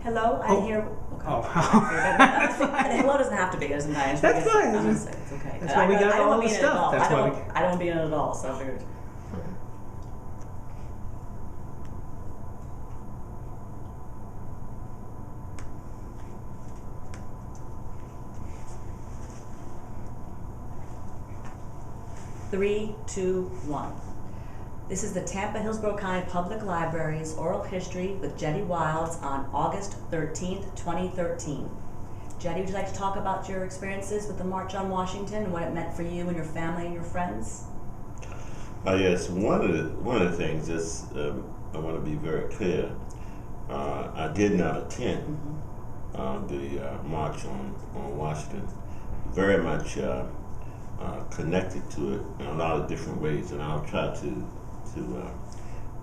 Hello, I hear. Okay. Oh. That's fine. Hello doesn't have to be. There's sometimes. That's fine. I'm gonna say it's okay. That's why we got all the stuff. I don't want to be in it at all. So I figured. Three, two, one. This is the Tampa Hillsborough County Public Library's oral history with Jetie B.Wilds on August 13th, 2013. Jetie, would you like to talk about your experiences with the March on Washington and what it meant for you and your family and your friends? Yes, one of the things is I want to be very clear. I did not attend the March on Washington. Very much connected to it in a lot of different ways, and I'll try to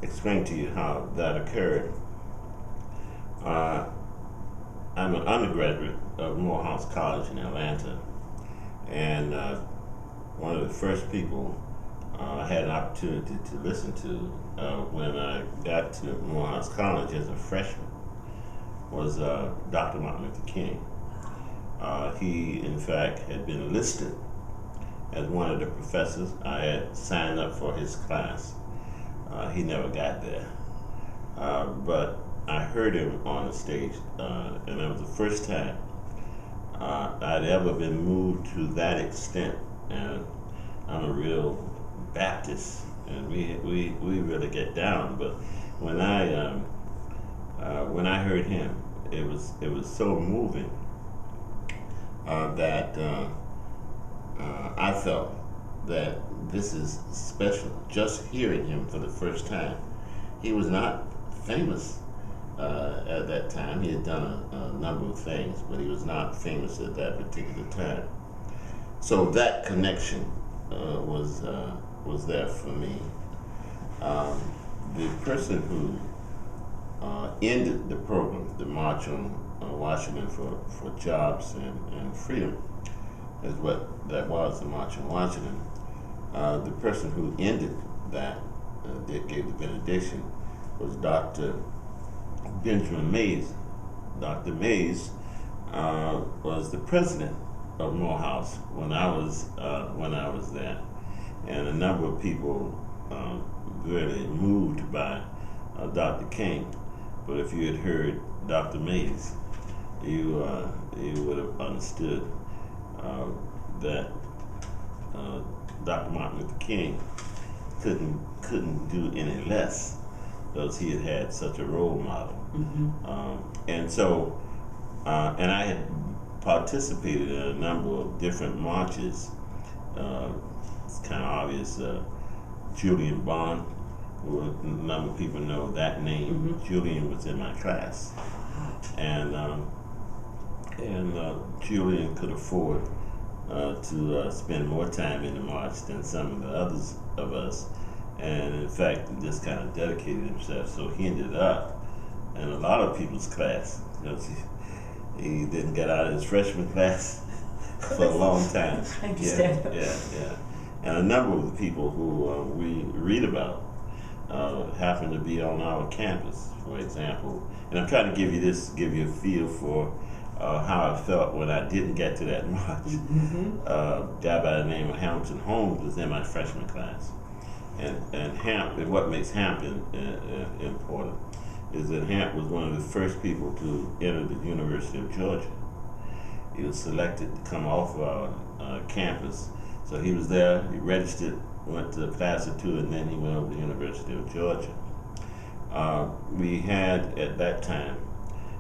explain to you how that occurred. I'm an undergraduate of Morehouse College in Atlanta, and one of the first people I had an opportunity to listen to when I got to Morehouse College as a freshman was Dr. Martin Luther King. He, in fact, had been listed as one of the professors. I had signed up for his class. He never got there. But I heard him on the stage, and that was the first time I'd ever been moved to that extent. And I'm a real Baptist, and we really get down. But when I heard him, it was so moving that I felt that this is special. Just hearing him for the first time, he was not famous at that time. He had done a number of things, but he was not famous at that particular time. So that connection was there for me. The person who ended the program, the March on Washington for Jobs and Freedom, is what that was, the March on Washington. The person who ended that, gave the benediction, was Dr. Benjamin Mays. Dr. Mays was the president of Morehouse when I was there, and a number of people really moved by Dr. King. But if you had heard Dr. Mays, you would have understood that Dr. Martin Luther King couldn't do any less, because he had such a role model. And so, and I had participated in a number of different marches. It's kind of obvious. Julian Bond, who a number of people know that name. Julian was in my class, and Julian could afford to spend more time in the march than some of the others of us, and in fact just kind of dedicated himself. So he ended up in a lot of people's class, because he didn't get out of his freshman class for a long time. I understand. Yeah. And a number of the people who we read about happen to be on our campus, for example. And I'm trying to give you a feel for how I felt when I didn't get to that march. A guy by the name of Hamilton Holmes was in my freshman class. And Hamp, and what makes Hamp important is that Hamp was one of the first people to enter the University of Georgia. He was selected to come off our campus. So he was there, he registered, went to a class or two, and then he went over to the University of Georgia. We had at that time,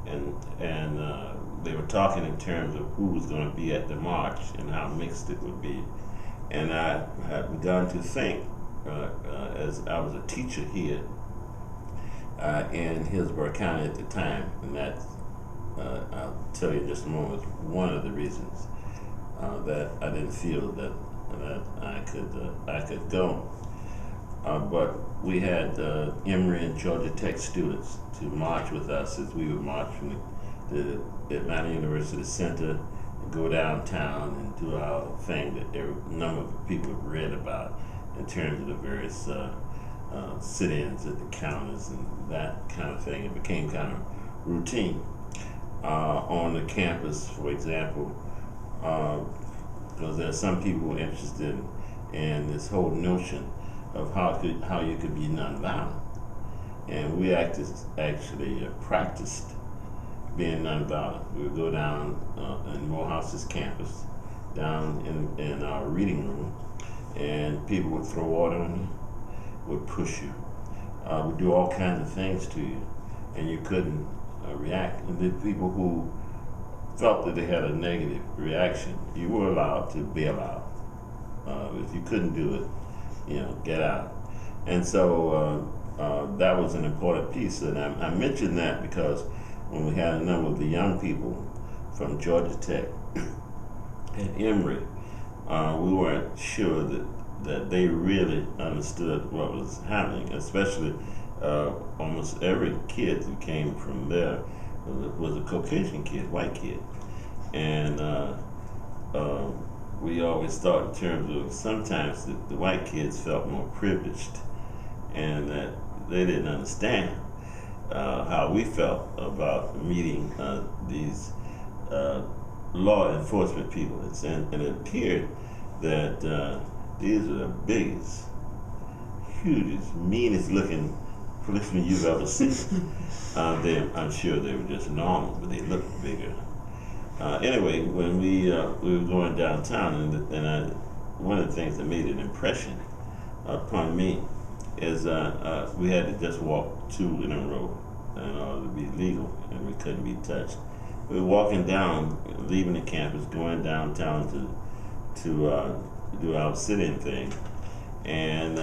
and they were talking in terms of who was going to be at the march and how mixed it would be. And I had begun to think, as I was a teacher here in Hillsborough County at the time, and that I'll tell you in just a moment, was one of the reasons that I didn't feel that I could go. But we had Emory and Georgia Tech students to march with us as we would march from the Atlanta University Center, and go downtown and do our thing that a number of people have read about in terms of the various sit-ins at the counters and that kind of thing. It became kind of routine. on the campus, for example, because there are some people interested in this whole notion of how you could be nonviolent, and we actually practiced being nonviolent. We would go down in Morehouse's campus, down in our reading room, and people would throw water on you, would push you, would do all kinds of things to you, and you couldn't react. And the people who felt that they had a negative reaction, you were allowed to bail out. If you couldn't do it, get out. And so that was an important piece. And I mentioned that because when we had a number of the young people from Georgia Tech and Emory, we weren't sure that they really understood what was happening, especially almost every kid who came from there was a Caucasian kid, white kid. And we always thought in terms of sometimes the white kids felt more privileged and that they didn't understand how we felt about meeting these law enforcement people. And it appeared that these are the biggest, hugest, meanest looking policemen you've ever seen. I'm sure they were just normal, but they looked bigger. Anyway, when we were going downtown, and one of the things that made an impression upon me is we had to just walk 2 in a row in order to be legal, and we couldn't be touched. We were walking down, leaving the campus, going downtown to do our sit-in thing, and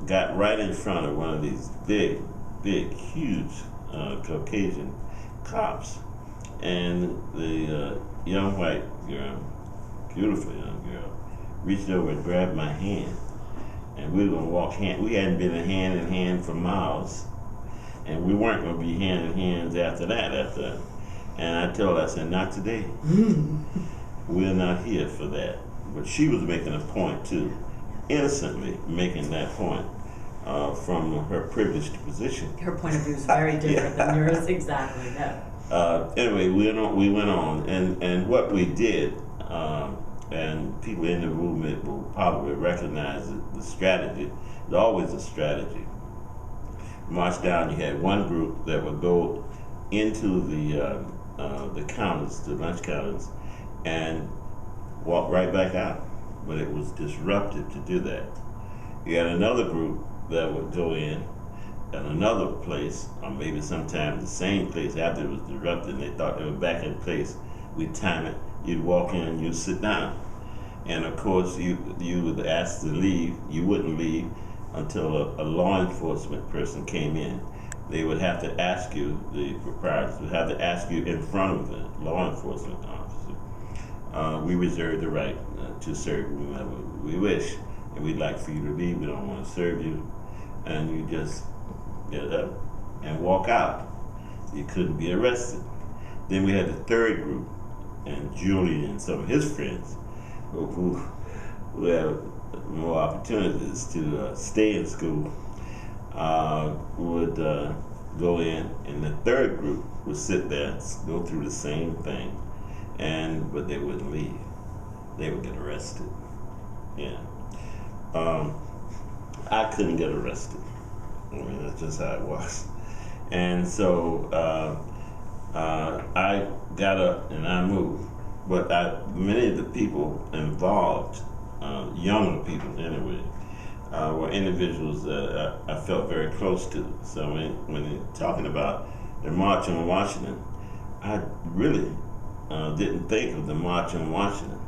got right in front of one of these big, huge Caucasian cops. And the young white girl, beautiful young girl, reached over and grabbed my hand. And we were going to walk hand. We hadn't been hand in hand for miles. And we weren't going to be hand in hand after that. And I told her, I said, not today. We're not here for that. But she was making a point too, innocently making that point from her privileged position. Her point of view is very different than yours, exactly. No. Anyway, we went on, and what we did, and people in the movement will probably recognize the strategy. There's always a strategy. March down, you had one group that would go into the counters, the lunch counters, and walk right back out. But it was disruptive to do that. You had another group that would go in at another place, or maybe sometimes the same place after it was disrupted and they thought they were back in place. We'd time it, you'd walk in, you'd sit down. And of course you would ask to leave. You wouldn't leave until a law enforcement person came in. They would have to ask you, the proprietors would have to ask you in front of the law enforcement officer. We reserve the right to serve whomever we wish. And we'd like for you to leave, we don't want to serve you. And you just get up and walk out. You couldn't be arrested. Then we had the third group, and Julian and some of his friends who have more opportunities to stay in school would go in, and the third group would sit there, go through the same thing, but they wouldn't leave. They would get arrested. Yeah. I couldn't get arrested. I mean, that's just how it was. And so I got up and I moved. But many of the people involved, younger people anyway, were individuals that I felt very close to. So when you're talking about the March on Washington, I really didn't think of the March on Washington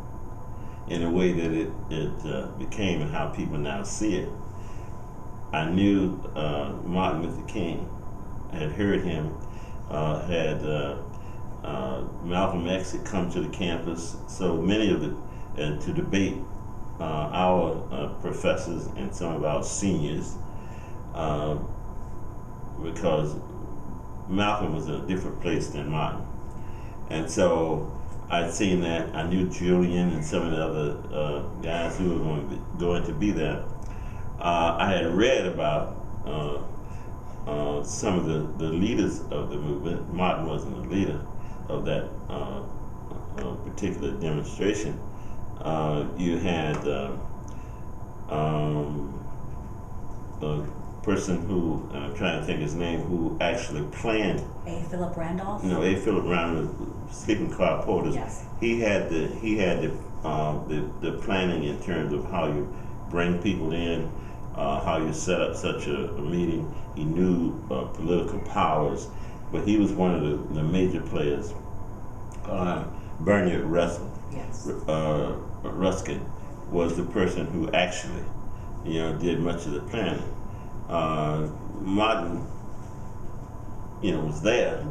in a way that it became and how people now see it. I knew Martin Luther King. I had heard him, Malcolm X had come to the campus, so many of to debate our professors and some of our seniors, because Malcolm was in a different place than Martin. And so I'd seen that. I knew Julian and some of the other guys who were going to be there. I had read about some of the leaders of the movement. Martin wasn't a leader, that particular demonstration, you had a person who, I'm trying to think his name, who actually planned. A. Philip Randolph? No, A. Philip Randolph, sleeping car porters. Yes. He had the planning in terms of how you bring people in, how you set up such a meeting. He knew political powers, but he was one of the major players. Bernard Russell, Yes. Ruskin was the person who actually, did much of the planning. Martin, was there,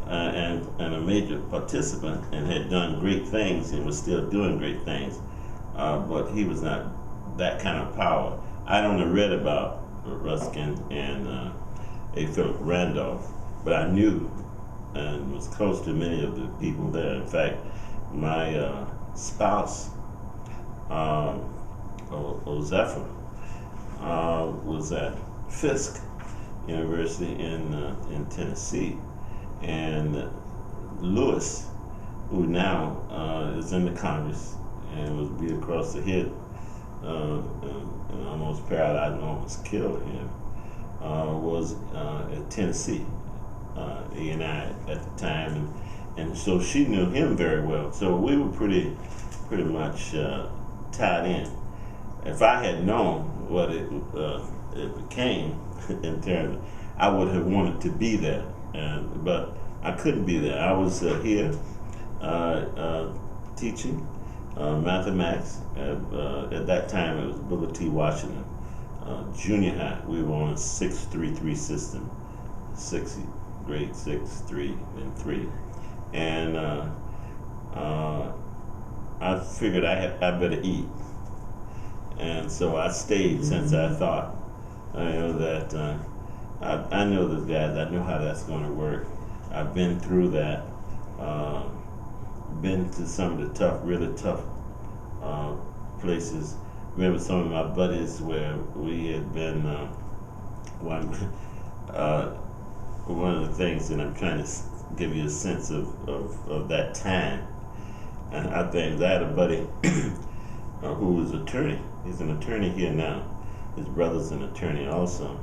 and a major participant, and had done great things and was still doing great things, but he was not that kind of power. I'd only read about Ruskin and A. Philip Randolph, but I knew and was close to many of the people there. In fact, my spouse, Zephyr, was at Fisk University in Tennessee, and Lewis, who now is in the Congress and was beat across the head and almost paralyzed and almost killed him, was at Tennessee, A&I at the time, and so she knew him very well. So we were pretty much tied in. If I had known what it became in terms, I would have wanted to be there, but I couldn't be there. I was here teaching mathematics. At that time, it was Booker T. Washington Junior High. We were on a 6-3-3 system, grade 6, 3, and 3, and I figured I better eat, and so I stayed since I thought, that I know those guys. I know how that's going to work. I've been through that. Been to some of the really tough places. Remember some of my buddies where we had been. One of the things that I'm trying to give you a sense of that time. And I think I had a buddy who was an attorney. He's an attorney here now. His brother's an attorney also.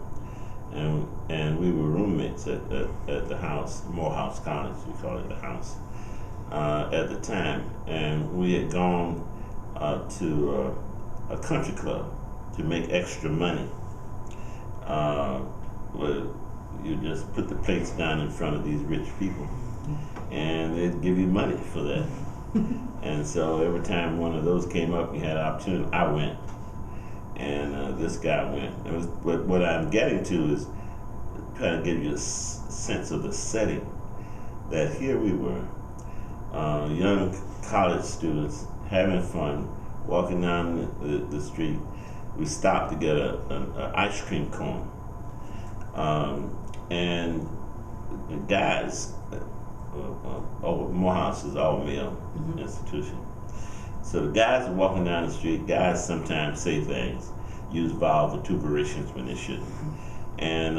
And we were roommates at the house, Morehouse College, we call it the house, at the time. And we had gone to a country club to make extra money. Where you just put the plates down in front of these rich people, and they'd give you money for that. And so every time one of those came up, you had an opportunity. I went, and this guy went. What I'm getting to is trying to give you a sense of the setting. That here we were, young college students having fun, walking down the street. We stopped to get an ice cream cone, and the guys. Morehouse is all male institution. So the guys are walking down the street. Guys sometimes say things, use vowel vituperations when they shouldn't. And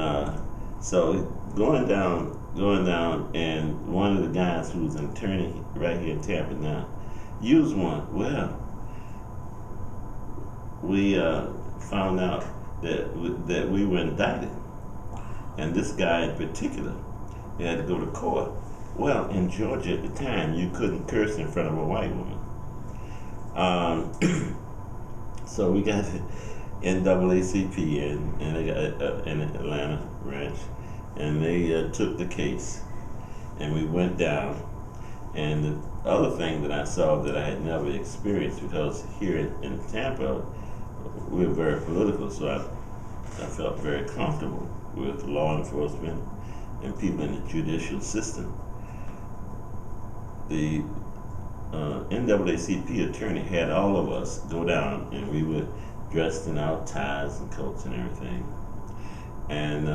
so going down, and one of the guys who's an attorney right here in Tampa now, used one. Well, we found out that we were indicted, and this guy in particular, he had to go to court. Well, in Georgia at the time, you couldn't curse in front of a white woman. So we got the NAACP and they got in Atlanta branch, and they took the case, and we went down. And the other thing that I saw that I had never experienced, because here in Tampa, we're very political, so I felt very comfortable with law enforcement and people in the judicial system. The NAACP attorney had all of us go down, and we were dressed in our ties and coats and everything. And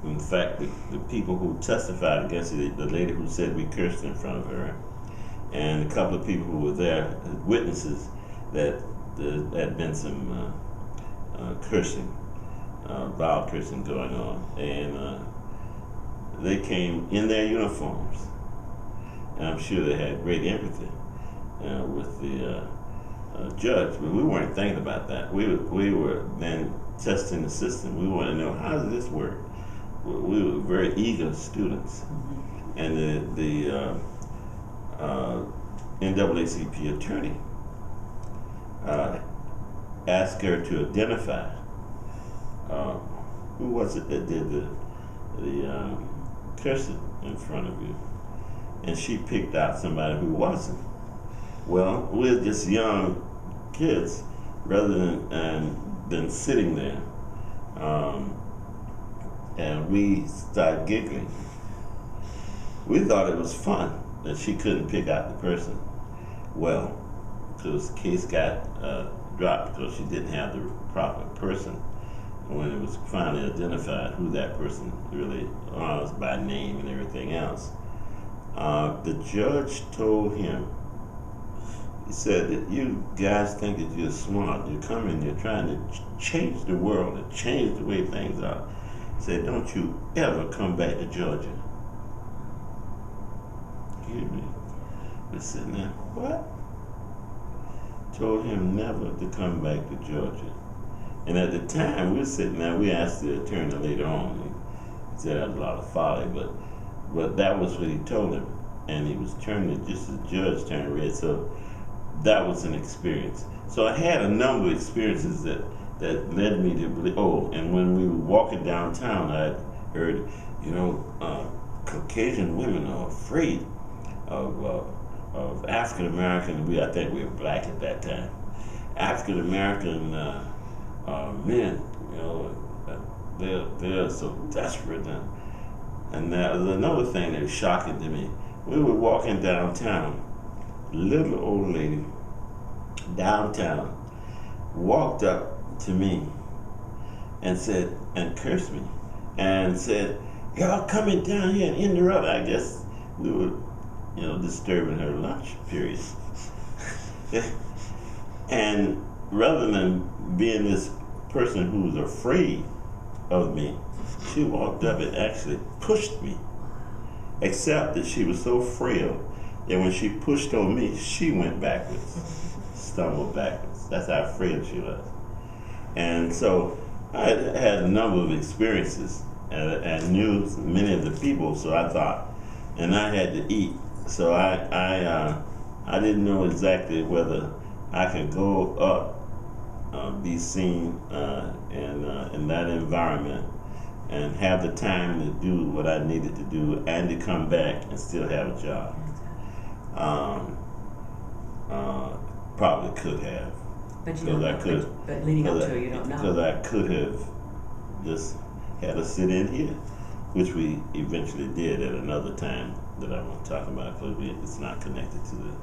in fact, the people who testified against it, the lady who said we cursed in front of her, and a couple of people who were there, witnesses that there had been some cursing, vile cursing going on. And they came in their uniforms, and I'm sure they had great empathy with the judge, but we weren't thinking about that. We were then testing the system. We wanted to know, how does this work? We were very eager students, and the NAACP attorney asked her to identify who was it that did the cursing in front of you, and she picked out somebody who wasn't. Well, we're just young kids, rather than sitting there, and we started giggling. We thought it was fun that she couldn't pick out the person. Well, because the case got dropped because she didn't have the proper person. When it was finally identified who that person really was by name and everything else, the judge told him, he said that you guys think that you're smart, you come in, you're trying to change the world and change the way things are. He said, don't you ever come back to Georgia. Hear me? We're sitting there, what? Told him never to come back to Georgia. And at the time, we were sitting there, we asked the attorney later on, he said that was a lot of folly, but that was what he told him. And he was turning, just as the judge turned red, so that was an experience. So I had a number of experiences that led me to believe, and when we were walking downtown, I heard, Caucasian women are afraid of African American, I think we were black at that time, African American men, they're so desperate. And that was another thing that was shocking to me. We were walking downtown, little old lady downtown walked up to me and said, and cursed me, and said, y'all coming down here and interrupt. I guess we were, disturbing her lunch period. And rather than being this person who was afraid of me, she walked up and actually pushed me, except that she was so frail that when she pushed on me, she went backwards, stumbled backwards. That's how frail she was. And so I had a number of experiences and knew many of the people, so I thought, and I had to eat. So I didn't know exactly whether I could go up, be seen in that environment, and have the time to do what I needed to do, and to come back and still have a job. Probably could have. But you don't know. But leading up to it, you don't know. Because I could have just had to sit in here, which we eventually did at another time that I won't talk about because it's not connected to the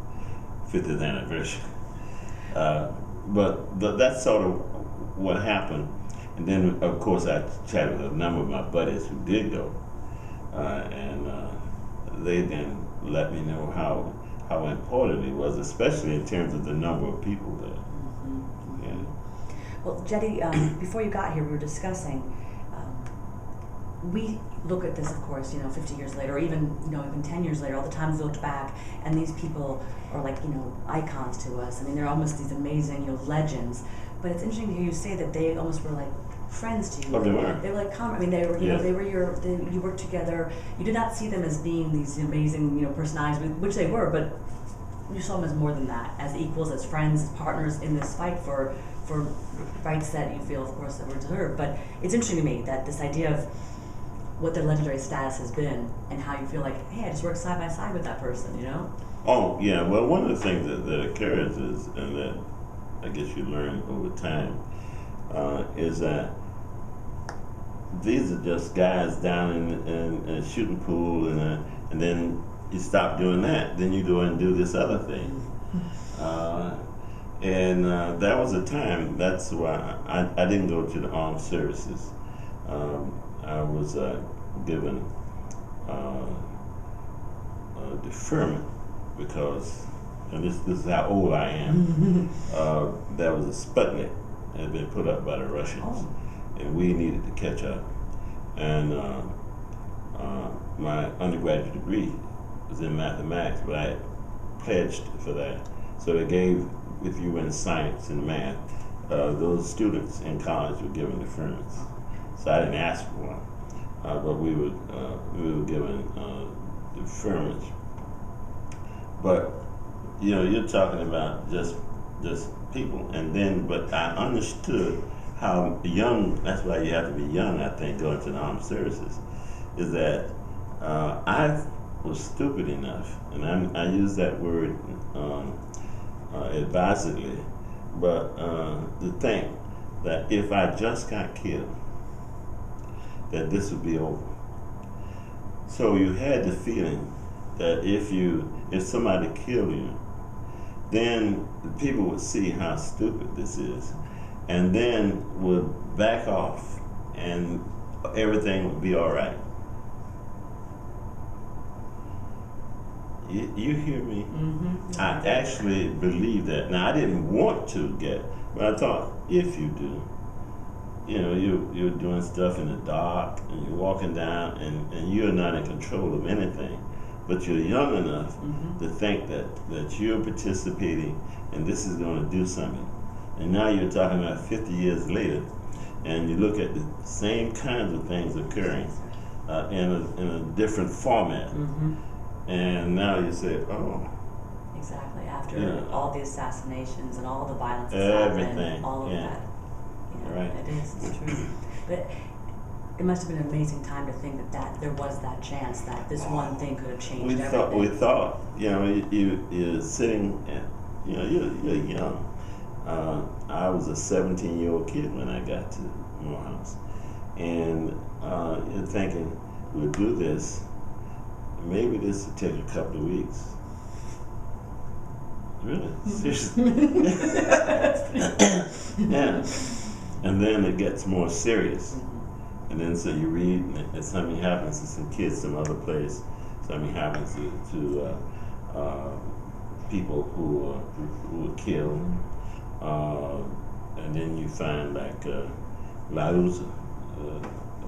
50th anniversary. But that's sort of what happened. And then, of course, I chatted with a number of my buddies who did go, and they then let me know how important it was, especially in terms of the number of people there. Mm-hmm. Yeah. Well, Jetie, before you got here, we were discussing. We look at this, of course, 50 years later, or even 10 years later. All the times we looked back, and these people are like, icons to us. I mean, they're almost these amazing, legends. But it's interesting to hear you say that they almost were like friends to you. Oh, they were. They were like, they were, Yes. they were you worked together. You did not see them as being these amazing, personalities, which they were, but you saw them as more than that, as equals, as friends, as partners in this fight for rights that you feel, of course, that were deserved. But it's interesting to me that this idea of what their legendary status has been, and how you feel like, hey, I just worked side by side with that person, Oh, yeah. Well, one of the things that occurs is, and that I guess you learn over time, is that these are just guys down in a shooting pool, and then you stop doing that, then you go and do this other thing. And that was a time, that's why I didn't go to the armed services. I was given deferment because, and this is how old I am, there was a Sputnik that had been put up by the Russians, and we needed to catch up. And my undergraduate degree was in mathematics, but I had pledged for that. So they gave, if you were in science and math, those students in college were given deferments. So I didn't ask for one, but we were given deferments. But you know, you're talking about just people, and then, but I understood how young. That's why you have to be young, I think, going to the armed services. Is that I was stupid enough, and I use that word advisedly, but to think that if I just got killed, that this would be over. So you had the feeling that if somebody killed you, then people would see how stupid this is, and then would back off, and everything would be all right. You hear me? Mm-hmm. I actually believe that. Now, I didn't want to get, but I thought, if you do, you know, you're doing stuff in the dark, and you're walking down, and you're not in control of anything, but you're young enough to think that you're participating, and this is going to do something. And now you're talking about 50 years later, and you look at the same kinds of things occurring in a different format. And now you say, oh. Exactly. After all the assassinations and all the violence that's everything, happened, all of that. Yeah, right. It is. It's true. But it must have been an amazing time to think that there was that chance that this one thing could have changed everything. We thought, you know, you're sitting, and you know, you're young. I was a 17-year-old kid when I got to Morehouse, and you're thinking, we'll do this. Maybe this will take a couple of weeks. Really? Seriously? Yeah. And then it gets more serious. And then so you read, and something happens to some kids some other place. Something happens to people who were killed. And then you find like Lauza, a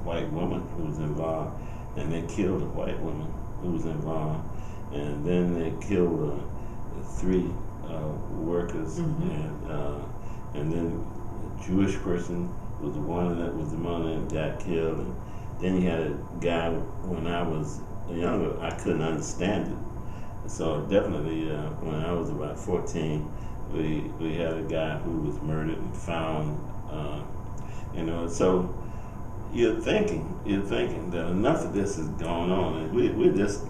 white woman who was involved, and they killed a white woman who was involved, and then they killed 3 workers, and then a Jewish person was the one that got killed, and then you had a guy. When I was younger, I couldn't understand it, so definitely when I was about 14, we had a guy who was murdered and found, you know, so. You're thinking that enough of this is going on, and we're just.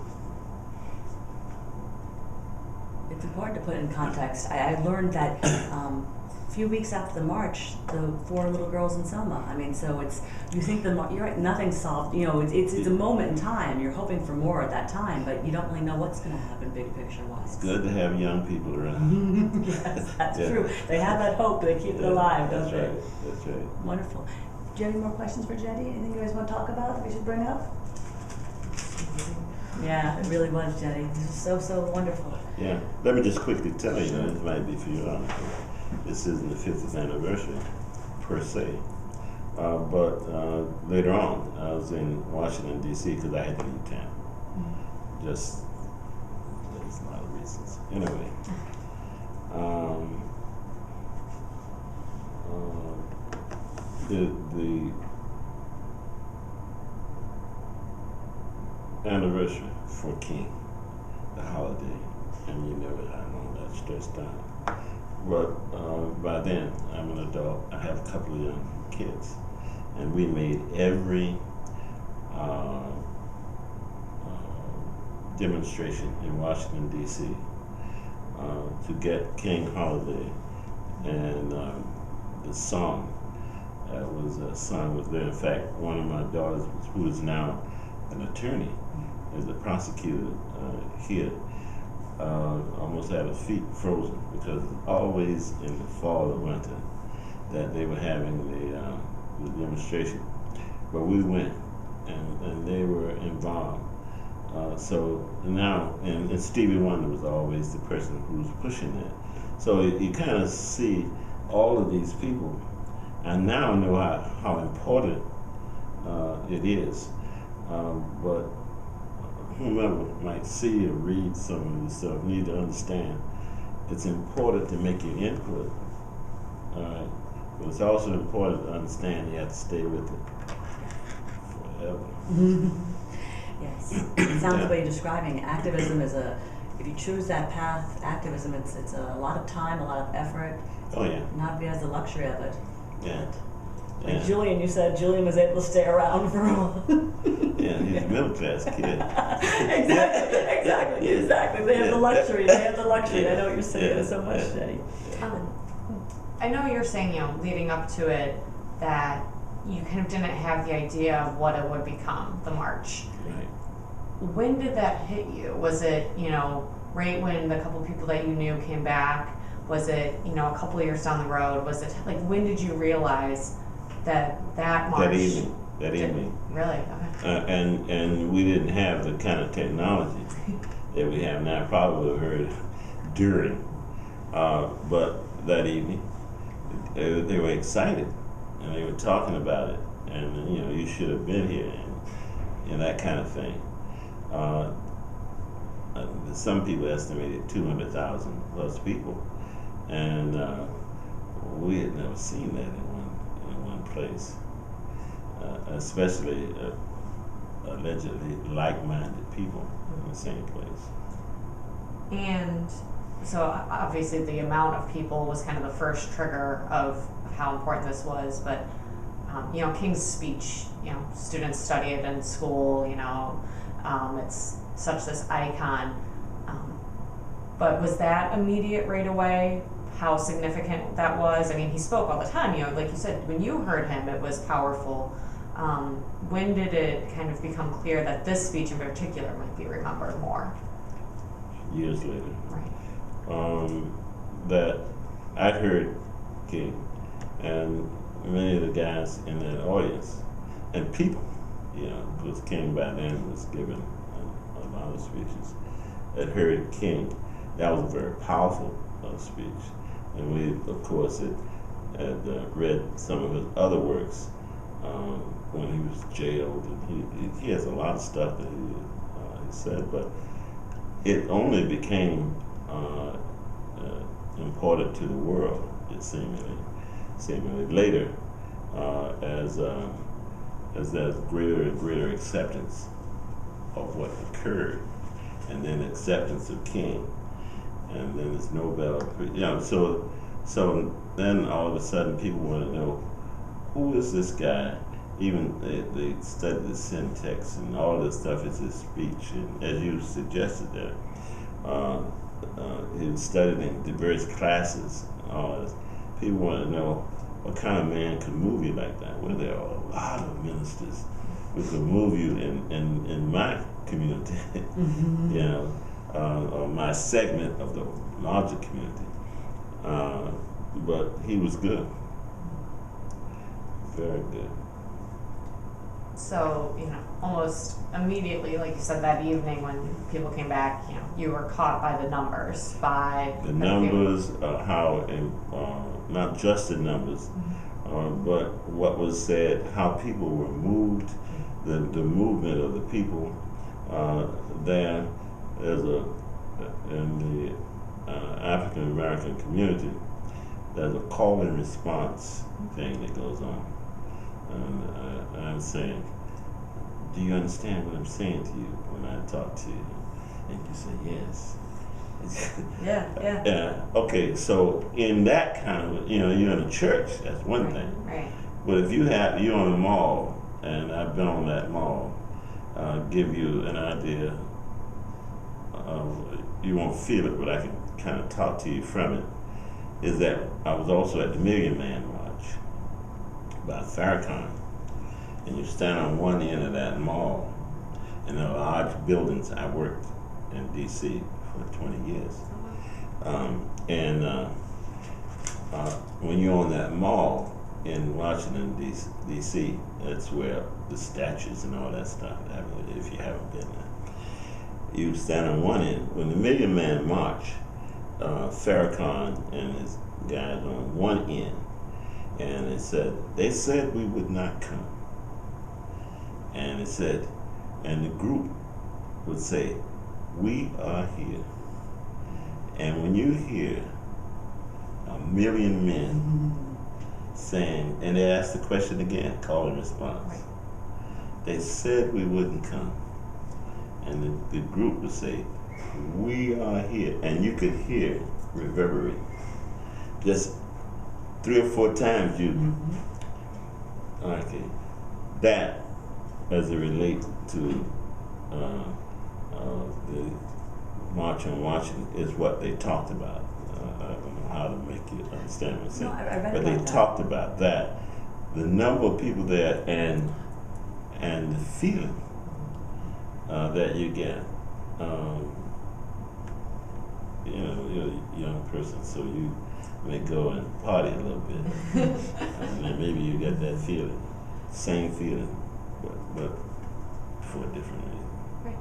It's important to put in context. I learned that a few weeks after the march, the 4 little girls in Selma. I mean, so it's, you think you're right, nothing's solved. You know, it's a moment in time. You're hoping for more at that time, but you don't really know what's going to happen big picture wise. It's good to have young people around. Yes, that's true. They have that hope. They keep it alive, don't they? That's right. Wonderful. Do you have any more questions for Jetie? Anything you guys want to talk about that we should bring up? Yeah, it really was, Jetie. This is so wonderful. Yeah. Let me just quickly tell you, this might be for you. This isn't the 50th anniversary, per se. But later on, I was in Washington, D.C., because I had to leave town. Just, there's a lot of reasons. Anyway. The anniversary for King, the holiday, and you know that I'm on that stressed out. But by then, I'm an adult. I have a couple of young kids, and we made every demonstration in Washington, D.C. To get King Holiday, and the song was sung was there. In fact, one of my daughters, who is now an attorney, is a prosecutor here, almost had her feet frozen, because always in the fall or winter that they were having the demonstration. But we went, and they were involved. So now, and Stevie Wonder was always the person who was pushing that. So you kind of see all of these people. I now know how important it is. But whomever might see or read some of this stuff need to understand it's important to make your input, all right? But it's also important to understand you have to stay with it forever. Yes. It sounds like what you're describing. Activism is if you choose that path, activism, it's a lot of time, a lot of effort. Oh yeah. Not everybody has the luxury of it. Yeah. Like Yeah. Julian, you said Julian was able to stay around for a while. Yeah, he's a middle class kid. Exactly. They have the luxury. They have the luxury. I know what you're saying. Yeah. So much, Jetie. I know you're saying, leading up to it, that you kind of didn't have the idea of what it would become, the march. Right. When did that hit you? Was it, right when the couple people that you knew came back? Was it, a couple of years down the road? Was it, when did you realize that march? That evening. Really? Okay. And we didn't have the kind of technology that we have now. Probably heard during, but that evening they were excited and they were talking about it, and you should have been here, and that kind of thing. Some people estimated 200,000 plus people, and we had never seen that in one place. Especially allegedly like-minded people in the same place. And so obviously the amount of people was kind of the first trigger of how important this was, but King's speech, students study it in school, it's such this icon. But was that immediate right away, how significant that was? I mean, he spoke all the time, like you said, when you heard him, it was powerful. When did it kind of become clear that this speech in particular might be remembered more? Years later. Right. That I'd heard King and many of the guys in that audience and people, because King by then was giving a lot of speeches, had heard King. That was a very powerful speech. And we, of course, had read some of his other works when he was jailed, and he has a lot of stuff that he said, but it only became important to the world, it seemingly later, as there's greater and greater acceptance of what occurred, and then acceptance of King, and then this Nobel, so then all of a sudden people want to know, who is this guy? Even they studied the syntax and all this stuff is his speech, and as you suggested there, he studied in diverse classes and all this. People want to know what kind of man could move you like that. Well, there are a lot of ministers who could move you in my community, or my segment of the larger community. But he was good. Very good. So, almost immediately, like you said, that evening when people came back, you were caught by the numbers, by the numbers, how, not just the numbers, but what was said, how people were moved, the movement of the people. There's in the African American community, there's a call and response thing that goes on. And I'm saying, do you understand what I'm saying to you when I talk to you? And you say, yes. Yeah. Okay, so in that kind of, you're in a church, that's one thing. Right. But if you're on a mall, and I've been on that mall, give you an idea of, you won't feel it, but I can kind of talk to you from it, is that I was also at the Million Man March by Farrakhan, and you stand on one end of that mall, and there are large buildings. I worked in D.C. for 20 years, when you're on that mall in Washington, D.C., that's where the statues and all that stuff happen, if you haven't been there. You stand on one end. When the Million Man March, Farrakhan and his guys on one end, and they said we would not come. And it said, and the group would say, "We are here." And when you hear a million men saying, and they ask the question again, call and response. Right. They said we wouldn't come. And the group would say, "We are here." And you could hear reverberate. Just 3 or 4 times you, okay. That, as it relates to the March on Washington, is what they talked about. I don't know how to make you understand what I'm saying. No, I read but about they that. talked about that. The number of people there and the feeling that you get. You know, you're a young person, so you may go and party a little bit. And then maybe you get that feeling, same feeling, but for a different reason. Great.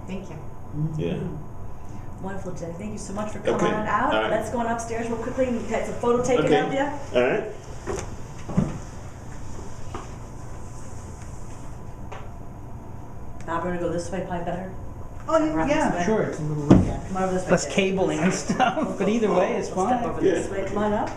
Thank you. Yeah. Wonderful, Jetie. Thank you so much for coming Okay. on out. All right. Let's go on upstairs real quickly and get some photo taken Okay. of you. All right. Bob, we're gonna go this way, probably better. Oh, Right this yeah, way. sure, it's a little Come over this way. less Jetie. cabling and stuff, but either way, it's We'll step fine. over Yeah. this way. Come on up.